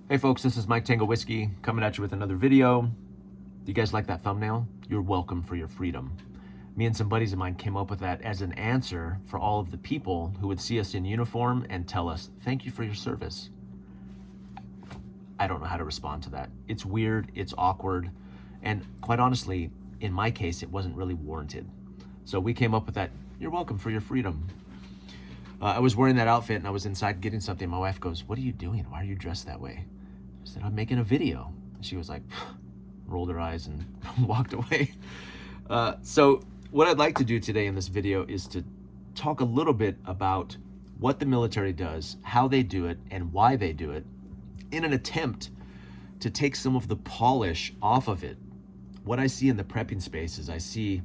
Hey folks, this is Mike Tango Whiskey coming at you with another video. Do you guys like that thumbnail? You're welcome for your freedom. Me and some buddies of mine came up with that as an answer for all of the people who would see us in uniform and tell us, thank you for your service. I don't know how to respond to that. It's weird, it's awkward, and quite honestly, in my case, it wasn't really warranted. So we came up with that, you're welcome for your freedom. I was wearing that outfit and I was inside getting something. My wife goes, what are you doing? Why are you dressed that way? I said, I'm making a video. And she was like, rolled her eyes and walked away. So what I'd like to do today in this video is to talk a little bit about what the military does, how they do it, and why they do it, in an attempt to take some of the polish off of it. What I see in the prepping space is I see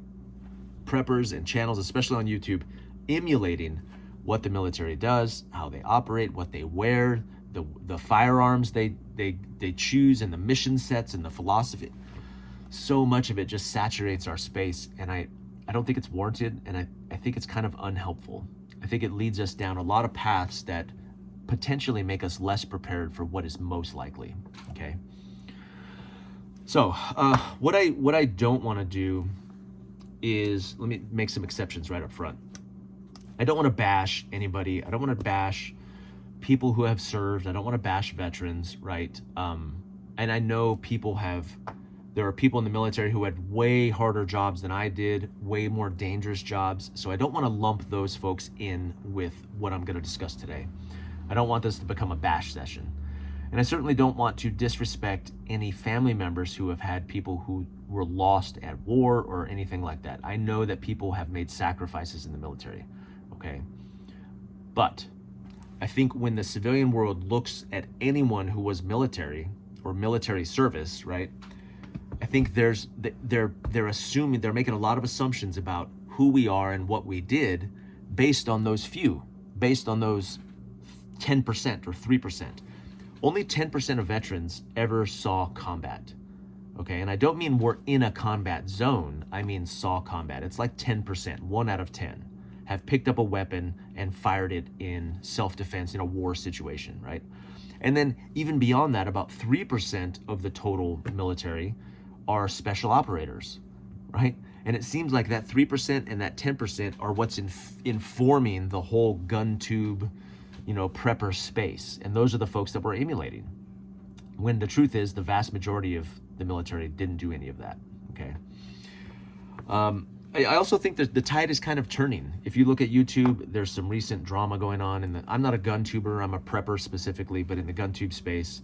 preppers and channels, especially on YouTube, emulating what the military does, how they operate, what they wear, the firearms they choose, and the mission sets and the philosophy. So much of it just saturates our space, and I don't think it's warranted, and I think it's kind of unhelpful. I think it leads us down a lot of paths that potentially make us less prepared for what is most likely, okay? So what I don't want to do is, let me make some exceptions right up front. I don't want to bash anybody. I don't want to bash people who have served. I don't want to bash veterans, right? And I know there are people in the military who had way harder jobs than I did, way more dangerous jobs. So I don't want to lump those folks in with what I'm going to discuss today. I don't want this to become a bash session. And I certainly don't want to disrespect any family members who have had people who were lost at war or anything like that. I know that people have made sacrifices in the military. Okay, but I think when the civilian world looks at anyone who was military or military service, right? I think they're assuming, they're making a lot of assumptions about who we are and what we did based on those 10% or 3%. Only 10% of veterans ever saw combat. Okay, and I don't mean we're in a combat zone. I mean saw combat. It's like 10%, 1 out of 10. Have picked up a weapon and fired it in self-defense in a war situation, right? And then even beyond that, about 3% of the total military are special operators, right? And it seems like that 3% and that 10% are what's informing the whole gun tube, prepper space. And those are the folks that we're emulating. When the truth is, the vast majority of the military didn't do any of that, okay? I also think that the tide is kind of turning. If you look at YouTube, there's some recent drama going on. I'm not a gun tuber, I'm a prepper specifically, but in the gun tube space,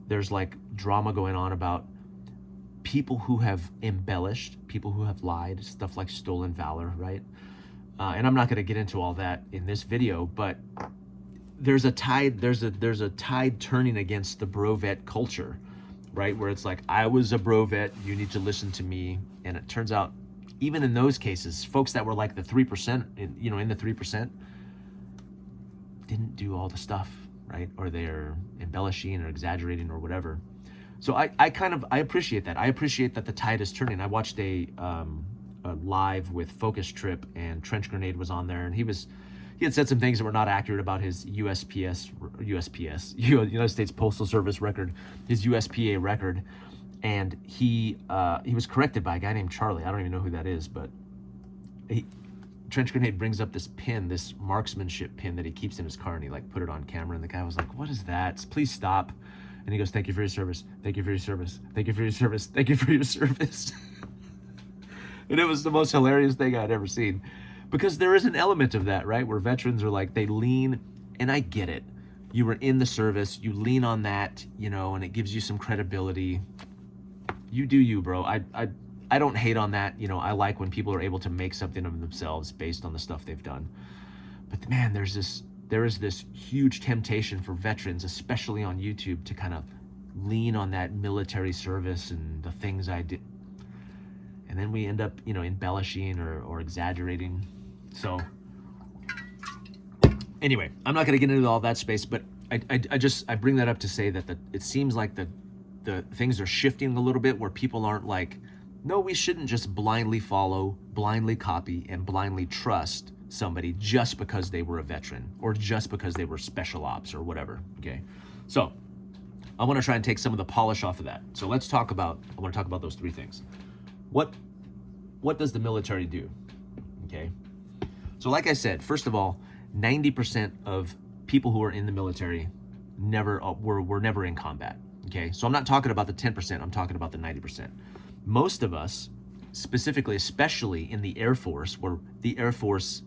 there's like drama going on about people who have embellished, people who have lied, stuff like stolen valor, right? And I'm not gonna get into all that in this video, but there's a tide turning against the bro vet culture, right? Where it's like, I was a bro vet, you need to listen to me. And it turns out, even in those cases, folks that were like the 3%, in the 3%, didn't do all the stuff, right? Or they're embellishing or exaggerating or whatever. So I appreciate that. I appreciate that the tide is turning. I watched a live with Focus Trip, and Trench Grenade was on there, and he had said some things that were not accurate about his USPS, United States Postal Service record, his USPA record. And he was corrected by a guy named Charlie. I don't even know who that is, but Trench Grenade brings up this pin, this marksmanship pin that he keeps in his car, and he like put it on camera, and the guy was like, what is that? Please stop. And he goes, thank you for your service. Thank you for your service. Thank you for your service. Thank you for your service. And it was the most hilarious thing I'd ever seen, because there is an element of that, right? Where veterans are like, they lean, and I get it. You were in the service, you lean on that, and it gives you some credibility. You do you, bro. I don't hate on that. I like when people are able to make something of themselves based on the stuff they've done. But man, there is this huge temptation for veterans, especially on YouTube, to kind of lean on that military service and the things I did. And then we end up, embellishing or exaggerating. So anyway, I'm not going to get into all that space, but I bring that up to say that it seems like the things are shifting a little bit, where people aren't like, no, we shouldn't just blindly follow, blindly copy, and blindly trust somebody just because they were a veteran or just because they were special ops or whatever, okay? So I want to try and take some of the polish off of that. So I want to talk about those three things. What does the military do? Okay. So like I said, first of all, 90% of people who are in the military were never in combat. Okay. So I'm not talking about the 10%, I'm talking about the 90%. Most of us, specifically, especially in the Air Force, where the Air Force,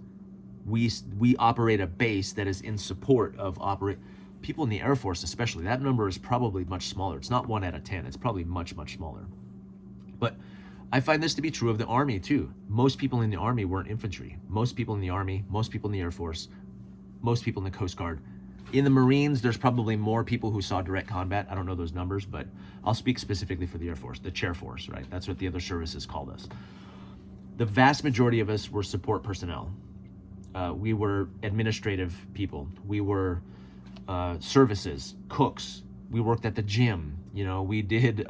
we operate a base that is in support of people in the Air Force, especially, that number is probably much smaller. It's not 1 out of 10. It's probably much, much smaller. But I find this to be true of the Army too. Most people in the Army weren't infantry. Most people in the Army, most people in the Air Force, most people in the Coast Guard. In the Marines, there's probably more people who saw direct combat. I don't know those numbers, but I'll speak specifically for the Air Force, the chair force, right? That's what the other services called us. The vast majority of us were support personnel. We were administrative people. We were services, cooks. We worked at the gym. We did,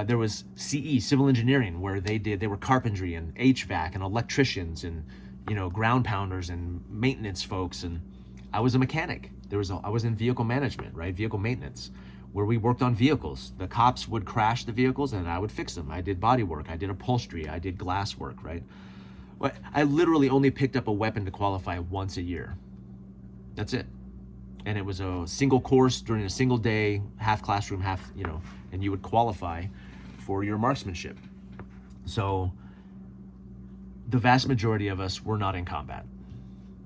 there was CE, civil engineering, where they were carpentry and HVAC and electricians and, ground pounders and maintenance folks. And I was a mechanic. I was in vehicle management, right? Vehicle maintenance, where we worked on vehicles. The cops would crash the vehicles and I would fix them. I did body work. I did upholstery. I did glass work, right? But I literally only picked up a weapon to qualify once a year. That's it. And it was a single course during a single day, half classroom, half, and you would qualify for your marksmanship. So the vast majority of us were not in combat.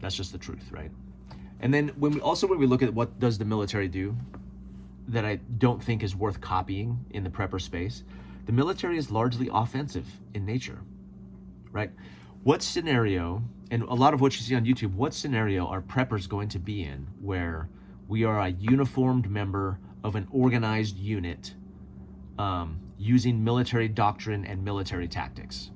That's just the truth, right? And then when we look at what does the military do that I don't think is worth copying in the prepper space, the military is largely offensive in nature, right? What scenario, and a lot of what you see on YouTube, what scenario are preppers going to be in where we are a uniformed member of an organized unit using military doctrine and military tactics?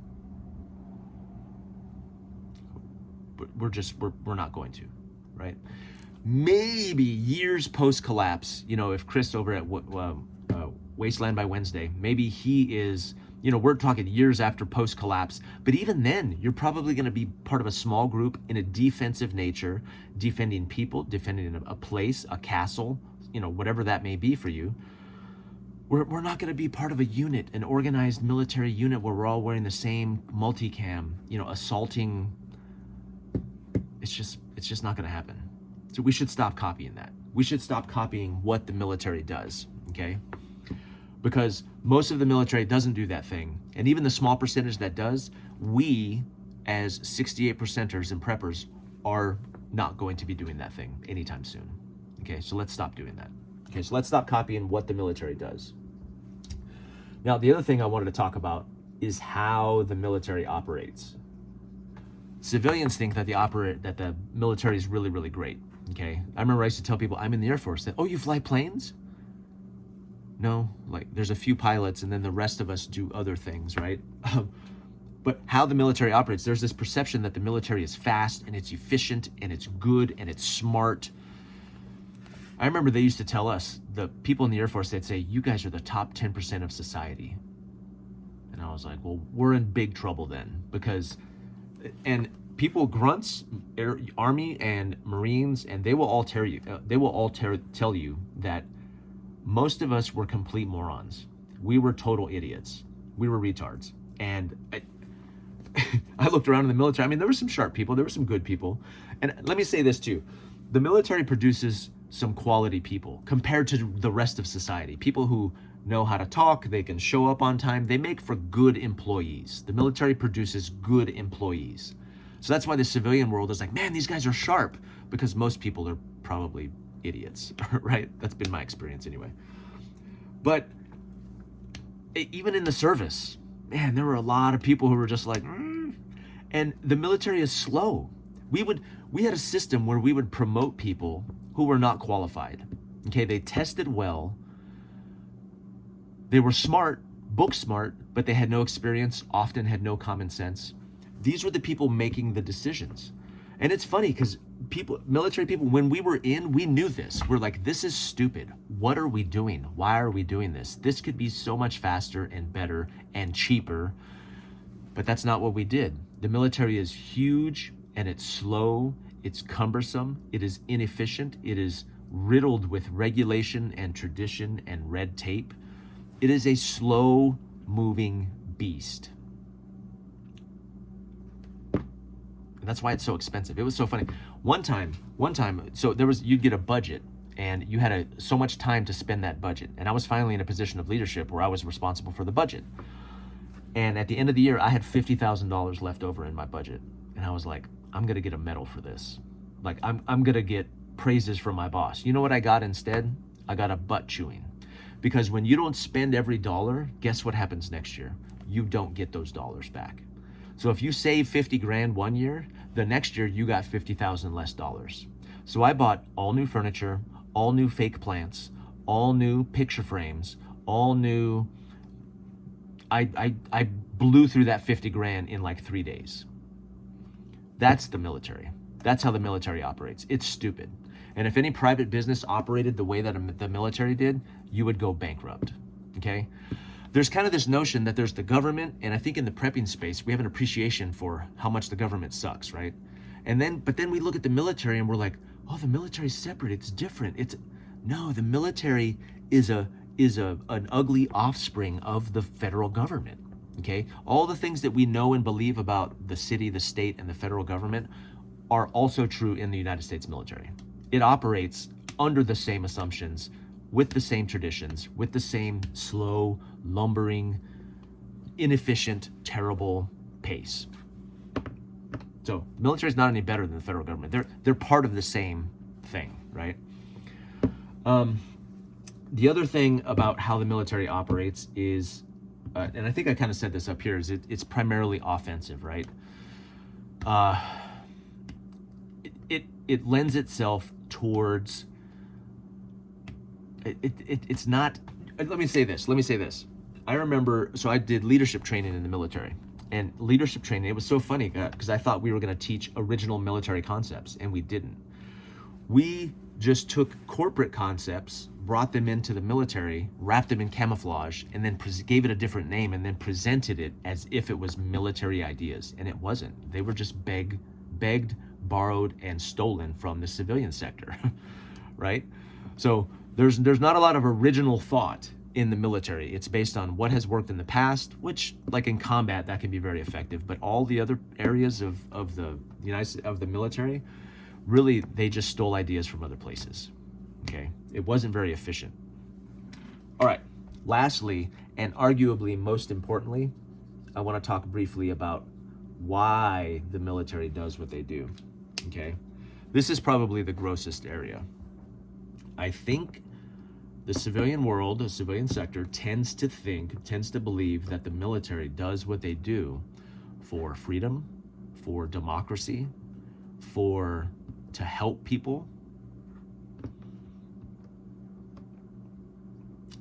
We're not going to, right? Maybe years post-collapse, if Chris over at Wasteland by Wednesday, maybe he is, we're talking years after post-collapse, but even then, you're probably going to be part of a small group in a defensive nature, defending people, defending a place, a castle, whatever that may be for you. We're not going to be part of a unit, an organized military unit where we're all wearing the same multicam, assaulting. It's just not going to happen. So we should stop copying that. We should stop copying what the military does, okay? Because most of the military doesn't do that thing. And even the small percentage that does, we as 68%ers and preppers are not going to be doing that thing anytime soon. Okay, so let's stop doing that. Okay, so let's stop copying what the military does. Now, the other thing I wanted to talk about is how the military operates. Civilians think that the military is really, really great. Okay, I remember I used to tell people I'm in the Air Force that, oh, you fly planes? No, there's a few pilots and then the rest of us do other things, right? But how the military operates, there's this perception that the military is fast and it's efficient and it's good and it's smart. I remember they used to tell us, the people in the Air Force, they'd say, you guys are the top 10% of society. And I was like, well, we're in big trouble then, because, and people, grunts, Army and Marines, and they will all tell you that most of us were complete morons. We were total idiots. We were retards. And I looked around in the military. I mean, there were some sharp people. There were some good people. And let me say this too. The military produces some quality people compared to the rest of society. People who know how to talk, they can show up on time. They make for good employees. The military produces good employees. So that's why the civilian world is like, man, these guys are sharp, because most people are probably idiots, right? That's been my experience anyway. But even in the service, man, there were a lot of people who were just like, and the military is slow. We had a system where we would promote people who were not qualified. Okay, they tested well. They were smart, book smart, but they had no experience, often had no common sense. These were the people making the decisions. And it's funny because military people, when we were in, we knew this. We're like, this is stupid. What are we doing? Why are we doing this? This could be so much faster and better and cheaper. But that's not what we did. The military is huge and it's slow. It's cumbersome. It is inefficient. It is riddled with regulation and tradition and red tape. It is a slow moving beast. And that's why it's so expensive. It was so funny. One time, so you'd get a budget and you had so much time to spend that budget. And I was finally in a position of leadership where I was responsible for the budget. And at the end of the year, I had $50,000 left over in my budget. And I was like, I'm gonna get a medal for this. Like, I'm gonna get praises from my boss. You know what I got instead? I got a butt chewing. Because when you don't spend every dollar, guess what happens next year? You don't get those dollars back. So if you save 50 grand one year, the next year you got 50,000 less dollars. So I bought all new furniture, all new fake plants, all new picture frames, all new, I blew through that 50 grand in like 3 days. That's the military. That's how the military operates. It's stupid. And if any private business operated the way that the military did, you would go bankrupt, okay? There's kind of this notion that there's the government, and I think in the prepping space, we have an appreciation for how much the government sucks, right? But then we look at the military and we're like, oh, the military's separate, it's different. No, the military is an ugly offspring of the federal government, okay? All the things that we know and believe about the city, the state, and the federal government are also true in the United States military. It operates under the same assumptions, with the same traditions, with the same slow, lumbering, inefficient, terrible pace. So military is not any better than the federal government. They're part of the same thing, right? The other thing about how the military operates is, and I think I kind of said this up here, is it's primarily offensive, right? It lends itself towards, it's not, let me say this. I remember, so I did leadership training in the military, and leadership training, it was so funny because I thought we were going to teach original military concepts, and we didn't. We just took corporate concepts, brought them into the military, wrapped them in camouflage, and then gave it a different name, and then presented it as if it was military ideas, and it wasn't. They were just begged, borrowed, and stolen from the civilian sector, right? So there's not a lot of original thought in the military. It's based on what has worked in the past, which, like in combat, that can be very effective. But all the other areas of the military, really, they just stole ideas from other places. Okay, it wasn't very efficient. All right. Lastly, and arguably most importantly, I want to talk briefly about why the military does what they do. Okay, this is probably the grossest area. I think the civilian world, the civilian sector, tends to believe that the military does what they do for freedom, for democracy, to help people.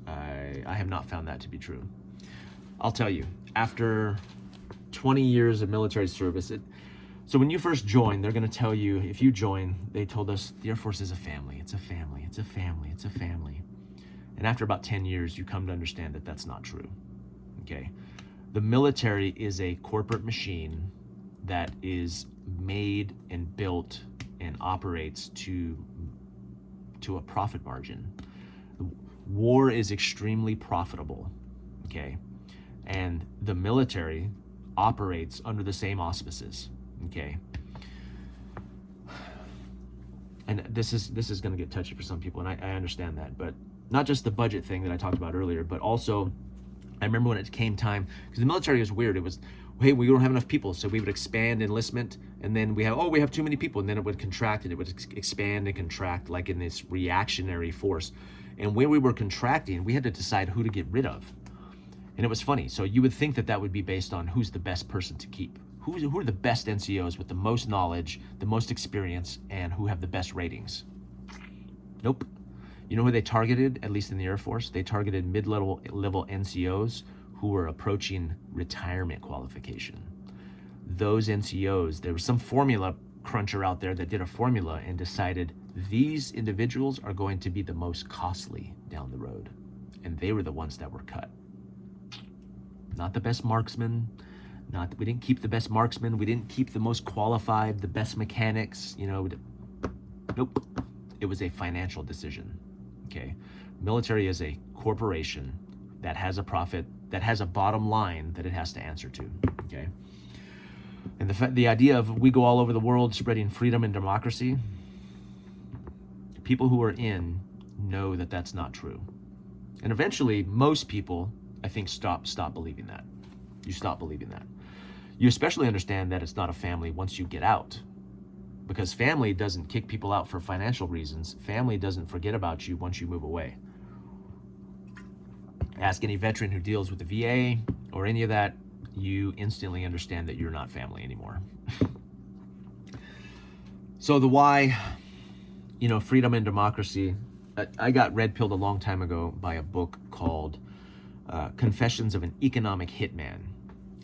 I have not found that to be true. I'll tell you, after 20 years of military service, so when you first join, they're going to tell you, if you join, they told us the Air Force is a family. It's a family. It's a family. It's a family. And after about 10 years, you come to understand that that's not true. Okay. The military is a corporate machine that is made and built and operates to a profit margin. War is extremely profitable. Okay. And the military operates under the same auspices. Okay. And this is going to get touchy for some people, and I understand that, but not just the budget thing that I talked about earlier, but also I remember when it came time, because the military was weird. It was, hey, we don't have enough people, so we would expand enlistment, and then we have too many people, and then it would contract, and it would expand and contract like in this reactionary force. And when we were contracting, we had to decide who to get rid of. And it was funny. So you would think that would be based on who's the best person to keep. Who are the best NCOs with the most knowledge, the most experience, and who have the best ratings? Nope. You know who they targeted, at least in the Air Force? They targeted mid-level NCOs who were approaching retirement qualification. Those NCOs, there was some formula cruncher out there that did a formula and decided these individuals are going to be the most costly down the road. And they were the ones that were cut. Not the best marksmen. We didn't keep the best marksmen. We didn't keep the most qualified, the best mechanics, Nope. it was a financial decision, okay? Military is a corporation that has a profit, that has a bottom line that it has to answer to, okay? And the idea of we go all over the world spreading freedom and democracy, people who are in know that that's not true. And eventually, most people, I think, stop believing that. You stop believing that. You especially understand that it's not a family once you get out. Because family doesn't kick people out for financial reasons. Family doesn't forget about you once you move away. Ask any veteran who deals with the VA or any of that, you instantly understand that you're not family anymore. So the why, freedom and democracy, I got red-pilled a long time ago by a book called Confessions of an Economic Hitman.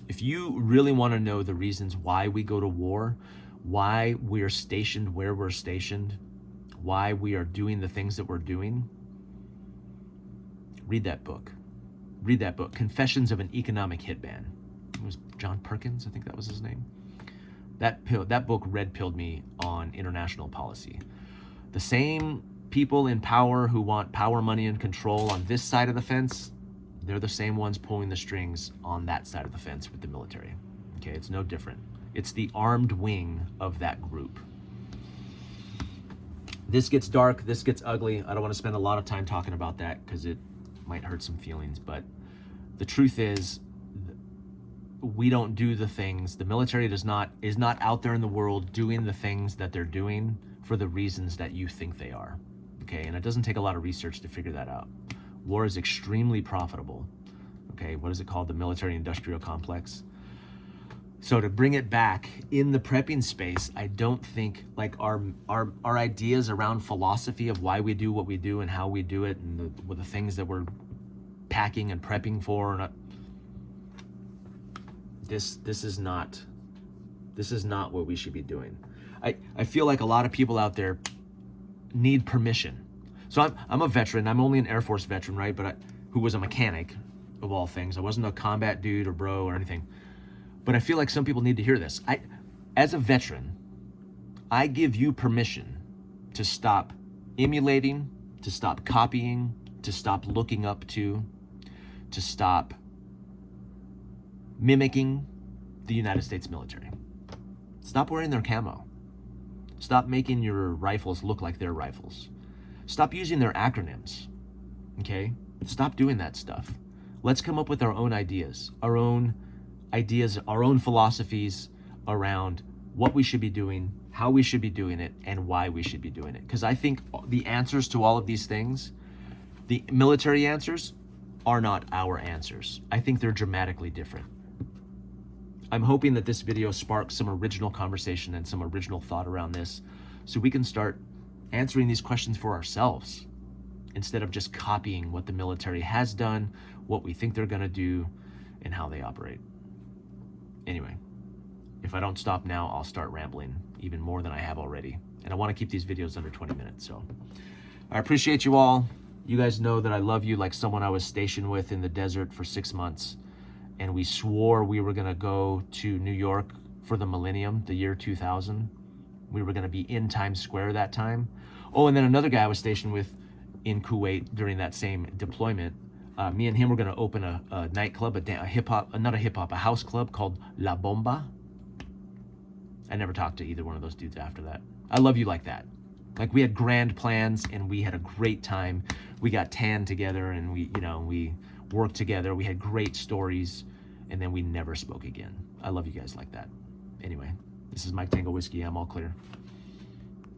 If you really want to know the reasons why we go to war, why we're stationed where we're stationed, why we are doing the things that we're doing, read that book. Read that book, Confessions of an Economic Hitman. It was John Perkins, I think that was his name. That book red-pilled me on international policy. The same people in power who want power, money, and control on this side of the fence, they're the same ones pulling the strings on that side of the fence with the military. Okay, it's no different. It's the armed wing of that group. This gets dark, this gets ugly. I don't want to spend a lot of time talking about that because it might hurt some feelings, but the truth is we don't do the things, the military is not out there in the world doing the things that they're doing for the reasons that you think they are. Okay, and it doesn't take a lot of research to figure that out. War is extremely profitable. Okay, what is it called? The military industrial complex. So to bring it back in the prepping space, I don't think like our ideas around philosophy of why we do what we do and how we do it and the things that we're packing and prepping for. This is not what we should be doing. I feel like a lot of people out there need permission. So I'm a veteran. I'm only an Air Force veteran, right? But who was a mechanic of all things. I wasn't a combat dude or bro or anything. But I feel like some people need to hear this. As a veteran, I give you permission to stop emulating, to stop copying, to stop looking up to stop mimicking the United States military. Stop wearing their camo. Stop making your rifles look like their rifles. Stop using their acronyms, okay? Stop doing that stuff. Let's come up with our own ideas, our own philosophies around what we should be doing, how we should be doing it, and why we should be doing it. Because I think the answers to all of these things, the military answers, are not our answers. I think they're dramatically different. I'm hoping that this video sparks some original conversation and some original thought around this so we can start answering these questions for ourselves instead of just copying what the military has done, what we think they're gonna do, and how they operate. Anyway, if I don't stop now, I'll start rambling even more than I have already. And I wanna keep these videos under 20 minutes, so. I appreciate you all. You guys know that I love you like someone I was stationed with in the desert for 6 months. And we swore we were gonna go to New York for the millennium, the year 2000. We were gonna be in Times Square that time. Oh, and then another guy I was stationed with in Kuwait during that same deployment, me and him were gonna open a nightclub, a house club called La Bomba. I never talked to either one of those dudes after that. I love you like that. Like we had grand plans and we had a great time. We got tan together and we worked together. We had great stories and then we never spoke again. I love you guys like that. Anyway, this is Mike Tango Whiskey. I'm all clear.